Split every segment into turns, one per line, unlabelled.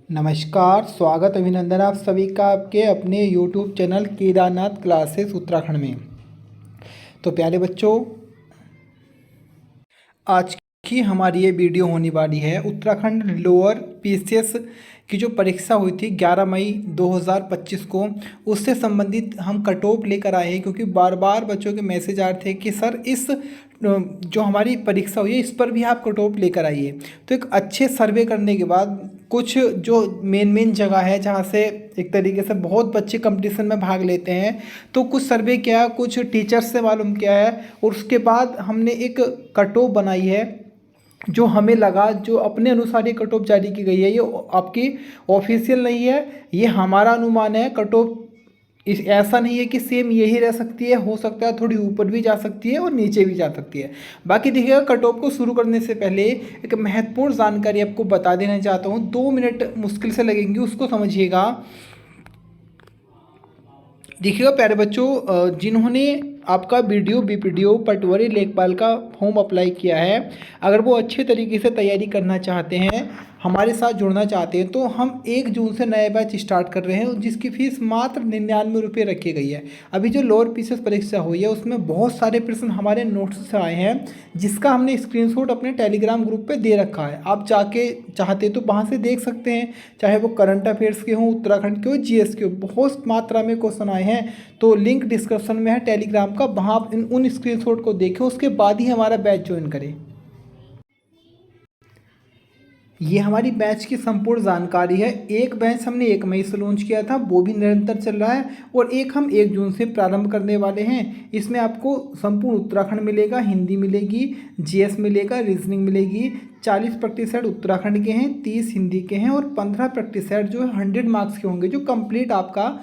नमस्कार, स्वागत अभिनंदन आप सभी का आपके अपने YouTube channel Kedarnath classes Uttarakhand में। तो प्यारे बच्चों, आज की हमारी ये वीडियो होने वाली है उत्तराखंड लोअर पीसीएस की जो परीक्षा हुई थी 11 मई 2025 को, उससे संबंधित हम कट ऑफ लेकर आए हैं। क्योंकि बार बार बच्चों के मैसेज आ रहे थे कि सर इस जो हमारी परीक्षा हुई है इस पर भी आप कट ऑफ लेकर आइए। तो एक अच्छे सर्वे करने के बाद कुछ जो मेन जगह है जहाँ से एक तरीके से बहुत बच्चे कंपटीशन में भाग लेते हैं, तो कुछ सर्वे किया, कुछ टीचर्स से मालूम किया है और उसके बाद हमने एक कट ऑफ बनाई है जो हमें लगा, जो अपने अनुसार ये कट ऑफ जारी की गई है। ये आपकी ऑफिशियल नहीं है, ये हमारा अनुमान है। कट ऑफ इस ऐसा नहीं है कि सेम यही रह सकती है, हो सकता है थोड़ी ऊपर भी जा सकती है और नीचे भी जा सकती है। बाकी देखिएगा, कट ऑफ को शुरू करने से पहले एक महत्वपूर्ण जानकारी आपको बता देना चाहता हूँ। 2 मिनट मुश्किल से लगेंगे, उसको समझिएगा। देखिएगा प्यारे बच्चों, जिन्होंने आपका वीडियो बीपीडीओ पटवारी लेखपाल का फॉर्म अप्लाई किया है, अगर वो अच्छे तरीके से तैयारी करना चाहते हैं, हमारे साथ जुड़ना चाहते हैं, तो हम 1 जून से नया बैच स्टार्ट कर रहे हैं जिसकी फ़ीस मात्र 99 रुपये रखी गई है। अभी जो लोअर पीसीएस परीक्षा हुई है उसमें बहुत सारे प्रश्न हमारे नोट्स से आए हैं, जिसका हमने स्क्रीनशॉट अपने टेलीग्राम ग्रुप पे दे रखा है। आप जाके चाहते तो वहाँ से देख सकते हैं, चाहे वो करंट अफेयर्स के हों, उत्तराखंड के हो, जीएस के हो, बहुत मात्रा में क्वेश्चन आए हैं। तो लिंक डिस्क्रिप्शन में है टेलीग्राम का, वहाँ आप उन स्क्रीनशॉट को देखें, उसके बाद ही हमारा बैच ज्वाइन करें। ये हमारी बैच की संपूर्ण जानकारी है। एक बैच हमने 1 मई से लॉन्च किया था, वो भी निरंतर चल रहा है, और एक हम 1 जून से प्रारंभ करने वाले हैं। इसमें आपको संपूर्ण उत्तराखंड मिलेगा, हिंदी मिलेगी, जीएस मिलेगा, रीजनिंग मिलेगी। 40% उत्तराखंड के हैं, 30 हिंदी के हैं और 15% जो है 100 मार्क्स के होंगे, जो कंप्लीट आपका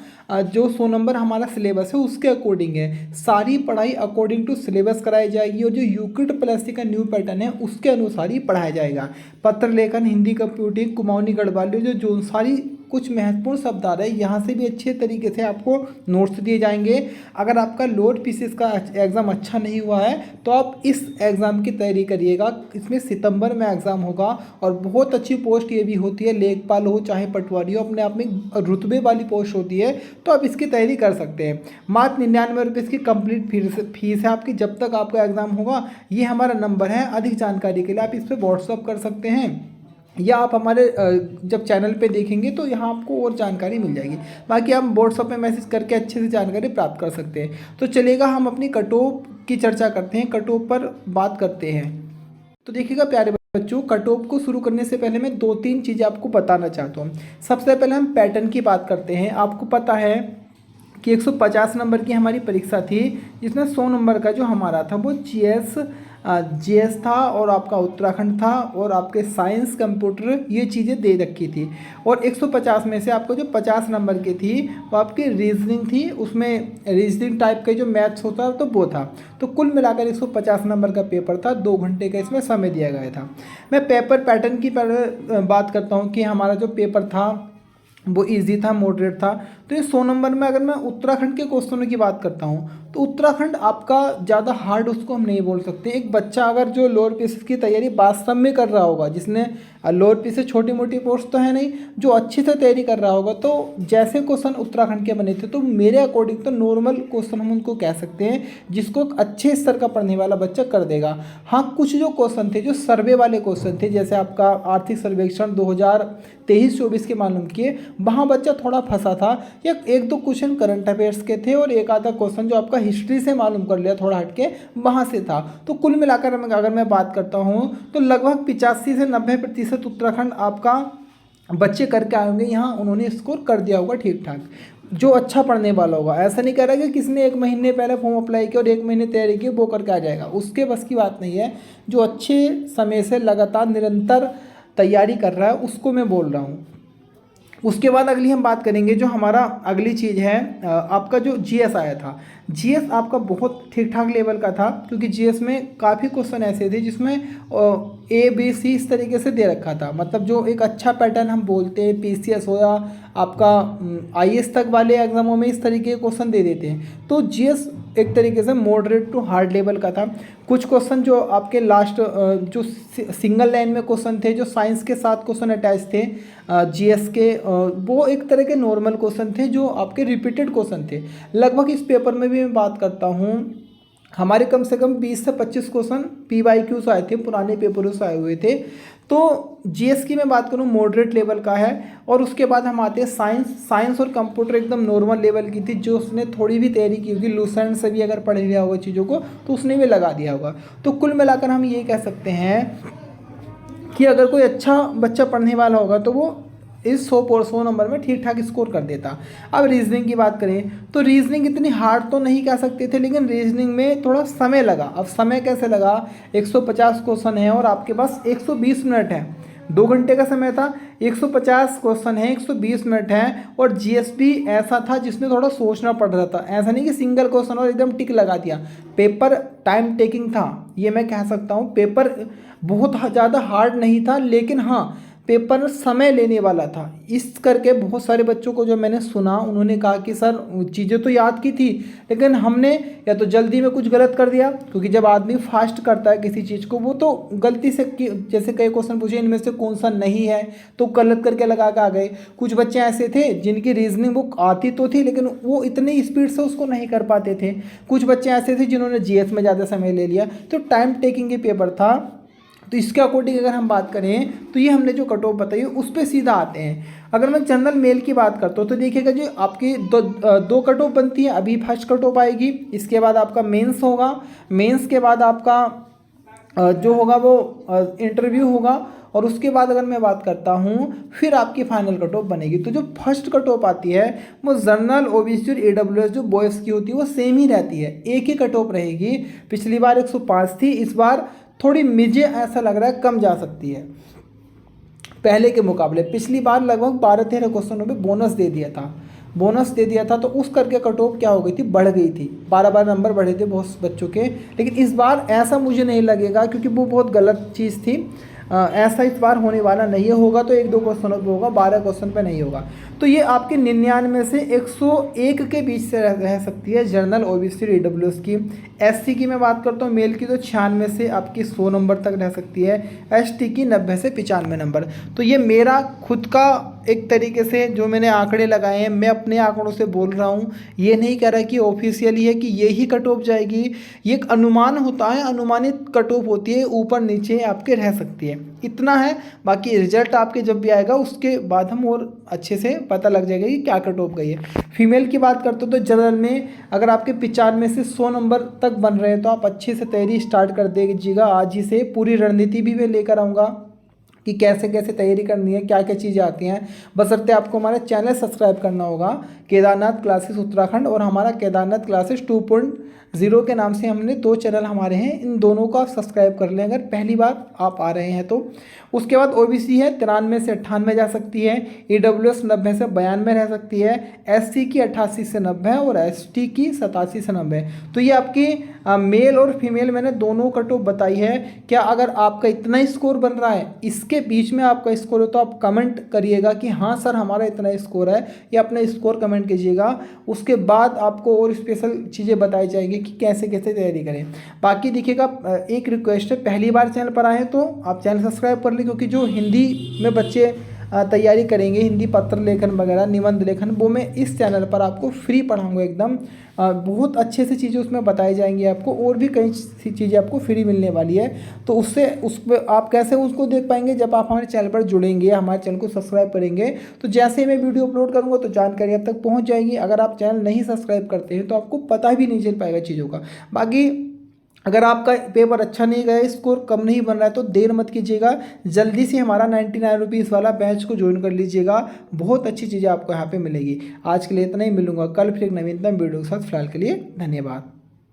जो 100 नंबर हमारा सिलेबस है उसके अकॉर्डिंग है। सारी पढ़ाई अकॉर्डिंग टू सिलेबस कराई जाएगी और जो यूक्लिड प्लस का न्यू पैटर्न है उसके अनुसार ही पढ़ाया जाएगा। पत्र लेखन, हिंदी कंप्यूटिंग, कुमाऊनी गढ़वाली, जो सारी कुछ महत्वपूर्ण शब्द आ रहे हैं, यहाँ से भी अच्छे तरीके से आपको नोट्स दिए जाएंगे। अगर आपका लोअर पीसीएस का एग्ज़ाम अच्छा नहीं हुआ है तो आप इस एग्ज़ाम की तैयारी करिएगा। इसमें सितंबर में एग्ज़ाम होगा और बहुत अच्छी पोस्ट ये भी होती है, लेखपाल हो चाहे पटवारी हो, अपने आप में रुतबे वाली पोस्ट होती है, तो आप इसकी तैयारी कर सकते हैं। मात्र 99 रुपये इसकी कंप्लीट फीस है आपकी, जब तक आपका एग्ज़ाम होगा। ये हमारा नंबर है, अधिक जानकारी के लिए आप इस पर व्हाट्सअप कर सकते हैं, या आप हमारे जब चैनल पे देखेंगे तो यहाँ आपको और जानकारी मिल जाएगी। बाकी आप व्हाट्सअप में मैसेज करके अच्छे से जानकारी प्राप्त कर सकते हैं। तो चलेगा, हम अपनी कट ऑफ की चर्चा करते हैं, कट ऑफ पर बात करते हैं। तो देखिएगा प्यारे बच्चों, कट ऑफ को शुरू करने से पहले मैं 2-3 चीज़ें आपको बताना चाहता हूँ। सबसे पहले हम पैटर्न की बात करते हैं। आपको पता है कि 150 नंबर की हमारी परीक्षा थी, जिसमें 100 नंबर का जो हमारा था वो जीएस था और आपका उत्तराखंड था और आपके साइंस, कंप्यूटर, ये चीज़ें दे रखी थी। और 150 में से आपको जो 50 नंबर की थी वो आपकी रीजनिंग थी, उसमें रीजनिंग टाइप का जो मैथ्स होता है तो वो था। तो कुल मिलाकर 150 नंबर का पेपर था, 2 घंटे का इसमें समय दिया गया था। मैं पेपर पैटर्न की बात करता हूँ कि हमारा जो पेपर था वो इजी था, मॉडरेट था। तो ये 100 नंबर में अगर मैं उत्तराखंड के क्वेश्चनों की बात करता हूँ तो उत्तराखंड आपका ज़्यादा हार्ड उसको हम नहीं बोल सकते। एक बच्चा अगर जो लोअर पीसीएस की तैयारी वास्तव में कर रहा होगा, जिसने लोअर पीसीएस छोटी मोटी पोस्ट तो है नहीं, जो अच्छे से तैयारी कर रहा होगा, तो जैसे क्वेश्चन उत्तराखंड के बने थे तो मेरे अकॉर्डिंग तो नॉर्मल क्वेश्चन हम उनको कह सकते हैं, जिसको अच्छे स्तर का पढ़ने वाला बच्चा कर देगा। हाँ, कुछ जो क्वेश्चन थे जो सर्वे वाले क्वेश्चन थे, जैसे आपका आर्थिक सर्वेक्षण 2023-24 के मालूम किए, वहाँ बच्चा थोड़ा फंसा था, या 1-2 क्वेश्चन करंट अफेयर्स के थे और एक आधा क्वेश्चन जो आपका हिस्ट्री से मालूम कर लिया थोड़ा हटके, वहाँ से था। तो कुल मिलाकर अगर मैं बात करता हूँ तो लगभग 85 से 90% उत्तराखंड आपका बच्चे करके आएंगे, यहाँ उन्होंने स्कोर कर दिया होगा ठीक ठाक, जो अच्छा पढ़ने वाला होगा। ऐसा नहीं कह रहा कि किसी ने 1 महीने पहले फॉर्म अप्लाई किया और 1 महीने तैयारी की वो करके आ जाएगा, उसके बस की बात नहीं है। जो अच्छे समय से लगातार निरंतर तैयारी कर रहा है उसको मैं बोल रहा हूँ। उसके बाद अगली हम बात करेंगे, जो हमारा अगली चीज़ है आपका जो जीएस आया था। जीएस आपका बहुत ठीक ठाक लेवल का था, क्योंकि जीएस में काफ़ी क्वेश्चन ऐसे थे जिसमें ए बी सी इस तरीके से दे रखा था, मतलब जो एक अच्छा पैटर्न हम बोलते हैं, पीसीएस हो या आपका आईएएस तक वाले एग्जामों में इस तरीके के क्वेश्चन दे देते हैं। तो जीएस एक तरीके से मॉडरेट टू हार्ड लेवल का था। कुछ क्वेश्चन जो आपके लास्ट जो सिंगल लाइन में क्वेश्चन थे, जो साइंस के साथ क्वेश्चन अटैच थे जीएस के, वो एक तरह के नॉर्मल क्वेश्चन थे जो आपके रिपीटेड क्वेश्चन थे। लगभग इस पेपर में भी मैं बात करता हूँ, हमारे कम से कम 20 से 25 क्वेश्चन PYQ से आए थे, पुराने पेपरों से आए हुए थे। तो जीएस की मैं बात करूँ मॉडरेट लेवल का है। और उसके बाद हम आते हैं साइंस और कंप्यूटर एकदम नॉर्मल लेवल की थी, जो उसने थोड़ी भी तैयारी की होगी, लूसेंट से भी अगर पढ़ लिया होगा चीज़ों को तो उसने भी लगा दिया होगा। तो कुल मिलाकर हम ये कह सकते हैं कि अगर कोई अच्छा बच्चा पढ़ने वाला होगा तो वो इस 100 नंबर में ठीक ठाक स्कोर कर देता। अब रीजनिंग की बात करें तो रीजनिंग इतनी हार्ड तो नहीं कह सकते थे, लेकिन रीजनिंग में थोड़ा समय लगा। अब समय कैसे लगा, 150 क्वेश्चन है और आपके पास 120 मिनट है, 2 घंटे का समय था, 150 क्वेश्चन है, 120 मिनट है। और जीएस भी ऐसा था जिसमें थोड़ा सोचना पड़ रहा था, ऐसा नहीं कि सिंगल क्वेश्चन और एकदम टिक लगा दिया। पेपर टाइम टेकिंग था, ये मैं कह सकता हूँ। पेपर बहुत ज़्यादा हार्ड नहीं था, लेकिन हाँ पेपर समय लेने वाला था। इस करके बहुत सारे बच्चों को जो मैंने सुना, उन्होंने कहा कि सर चीज़ें तो याद की थी, लेकिन हमने या तो जल्दी में कुछ गलत कर दिया, क्योंकि जब आदमी फास्ट करता है किसी चीज़ को, वो तो गलती से जैसे कई क्वेश्चन पूछे इनमें से कौन सा नहीं है तो गलत करके लगा के आ गए। कुछ बच्चे ऐसे थे जिनकी रीजनिंग बुक आती तो थी, लेकिन वो इतनी स्पीड से उसको नहीं कर पाते थे। कुछ बच्चे ऐसे थे जिन्होंने जीएस में ज़्यादा समय ले लिया। तो टाइम टेकिंग के पेपर था। तो इसके अकॉर्डिंग अगर हम बात करें तो ये हमने जो कट ऑफ बताई उस पर सीधा आते हैं। अगर मैं जनरल मेल की बात करता हूँ तो देखिएगा जो आपकी दो कट ऑफ बनती है। अभी फर्स्ट कट ऑफ आएगी, इसके बाद आपका मेंस होगा, मेंस के बाद आपका जो होगा वो इंटरव्यू होगा, और उसके बाद अगर मैं बात करता हूँ फिर आपकी फाइनल कट ऑफ बनेगी। तो जो फर्स्ट कट ऑफ आती है वो जनरल ओबीसी और AWS जो बॉयज़ की होती है वो सेम ही रहती है, एक ही कट ऑफ रहेगी। पिछली बार 105 थी, इस बार थोड़ी मुझे ऐसा लग रहा है कम जा सकती है पहले के मुकाबले। पिछली बार लगभग 12-13 क्वेश्चनों में बोनस दे दिया था, तो उस करके कट ऑफ क्या हो गई थी, बढ़ गई थी। 12 नंबर बढ़े थे बहुत बच्चों के। लेकिन इस बार ऐसा मुझे नहीं लगेगा, क्योंकि वो बहुत गलत चीज़ थी। ऐसा इस बार होने वाला नहीं होगा, तो 1-2 क्वेश्चनों पे होगा, 12 क्वेश्चन पे नहीं होगा। तो ये आपके 99 से 101 के बीच से रह सकती है जनरल ओबीसी AWS की। SC की मैं बात करता हूँ मेल की, तो 96 से आपकी 100 नंबर तक रह सकती है। ST की 90 से 95 नंबर। तो ये मेरा खुद का एक तरीके से जो मैंने आंकड़े लगाए हैं, मैं अपने आंकड़ों से बोल रहा हूँ, ये नहीं कह रहा कि ऑफिशियली है कि यही कट ऑफ जाएगी। ये एक अनुमान होता है, अनुमानित कट ऑफ होती है, ऊपर नीचे आपके रह सकती है, इतना है। बाकी रिजल्ट आपके जब भी आएगा उसके बाद हम और अच्छे से पता लग जाएगा कि क्या कट ऑफ गई है। फीमेल की बात करते हो तो जनरल में अगर आपके 95 से 100 नंबर तक बन रहे हैं तो आप अच्छे से तैयारी स्टार्ट कर दीजिएगा। आज ही से पूरी रणनीति भी मैं लेकर आऊँगा कि कैसे कैसे तैयारी करनी है, क्या क्या चीज़ें आती हैं। बशर्ते आपको हमारा चैनल सब्सक्राइब करना होगा, केदारनाथ क्लासेस उत्तराखंड और हमारा केदारनाथ क्लासेस 2.0 के नाम से हमने 2 चैनल हमारे हैं। इन दोनों को आप सब्सक्राइब कर लें अगर पहली बार आप आ रहे हैं तो। उसके बाद ओबीसी है 93 से 98 जा सकती है, AWS 90 से 92 रह सकती है, SC की 88 से 90 और ST की 87 से 90। तो ये आपकी मेल और फीमेल मैंने दोनों कट ऑफ बताई है। क्या अगर आपका इतना ही स्कोर बन रहा है, इसके बीच में आपका स्कोर हो, तो आप कमेंट करिएगा कि हाँ सर हमारा इतना स्कोर है, या अपना स्कोर कमेंट कीजिएगा। उसके बाद आपको और स्पेशल चीज़ें बताई जाएंगी कि कैसे कैसे तैयारी करें। बाकी देखिएगा एक रिक्वेस्ट है, पहली बार चैनल पर आए तो आप चैनल सब्सक्राइब कर लें, क्योंकि जो हिंदी में बच्चे तैयारी करेंगे, हिंदी पत्र लेखन वगैरह, निबंध लेखन, वो मैं इस चैनल पर आपको फ्री पढ़ाऊँगा एकदम। बहुत अच्छे से चीज़ें उसमें बताई जाएंगी आपको, और भी कई सी चीज़ें आपको फ्री मिलने वाली है। तो उससे उस पर आप कैसे उसको देख पाएंगे, जब आप हमारे चैनल पर जुड़ेंगे, हमारे चैनल को सब्सक्राइब करेंगे, तो जैसे ही मैं वीडियो अपलोड करूँगा तो जानकारी आप तक पहुँच जाएगी। अगर आप चैनल नहीं सब्सक्राइब करते हैं तो आपको पता भी नहीं चल पाएगा चीज़ों का। बाकी अगर आपका पेपर अच्छा नहीं गया, स्कोर कम नहीं बन रहा है, तो देर मत कीजिएगा, जल्दी से हमारा 99 रुपीज़ वाला बैच को ज्वाइन कर लीजिएगा। बहुत अच्छी चीज़ें आपको यहाँ पे मिलेगी। आज के लिए इतना ही, मिलूंगा कल फिर एक नवीनतम वीडियो के साथ। फिलहाल के लिए धन्यवाद।